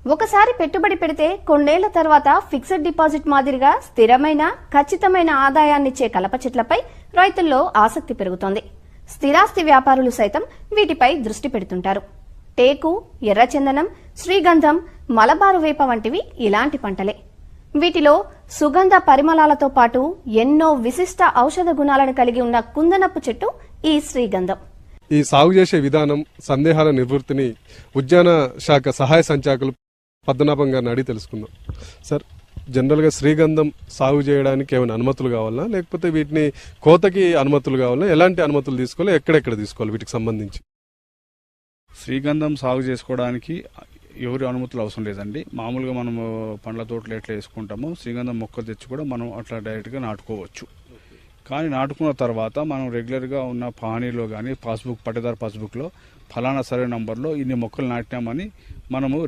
ఒకసారి పెట్టుబడి పెడితే కొన్నేళ్ల తర్వాత ఫిక్స్డ్ డిపాజిట్ మాదిరిగా స్థిరమైన ఖచ్చితమైన ఆదాయాన్నిచ్చే కలప చెట్లపై రైతుల్లో ఆసక్తి పెరుగుతోంది. స్థిరాస్తి వ్యాపారులు సైతం వీటిపై దృష్టి పెడుతుంటారు. టేకు, ఎర్రచందనం, శ్రీగంధం, మలబారు వేప వంటివి ఇలాంటి పంటలే. వీటిలో సుగంధ పరిమళాలతో పాటు ఎన్నో విశిష్ట ఔషధ గుణాలను కలిగి ఉన్న కుందనపు చెట్టు ఈ శ్రీగంధం. ఈ సాగు చేసే విధానం, సందేహాల నివృత్తిని ఉద్యాన శాఖ సహాయ సంచాలకులు పద్మనాభం గారిని అడిగి తెలుసుకుందాం. సార్, జనరల్గా శ్రీగంధం సాగు చేయడానికి ఏమైనా అనుమతులు కావాలా, లేకపోతే వీటిని కోతకి అనుమతులు కావాలా, ఎలాంటి అనుమతులు తీసుకోవాలి, ఎక్కడెక్కడ తీసుకోవాలి వీటికి సంబంధించి? శ్రీగంధం సాగు చేసుకోవడానికి ఎవరి అనుమతులు అవసరం లేదండి. మామూలుగా మనము పండ్ల తోటలు ఎట్లా వేసుకుంటామో శ్రీగంధం మొక్కలు తెచ్చి కూడా మనం అట్లా డైరెక్ట్గా నాటుకోవచ్చు. కానీ నాటుకున్న తర్వాత మనం రెగ్యులర్గా ఉన్న పానీలో కానీ పట్టేదారు పాస్బుక్లో ఫలానా సర్వే నంబర్లో ఇన్ని మొక్కలు నాటినామని మనము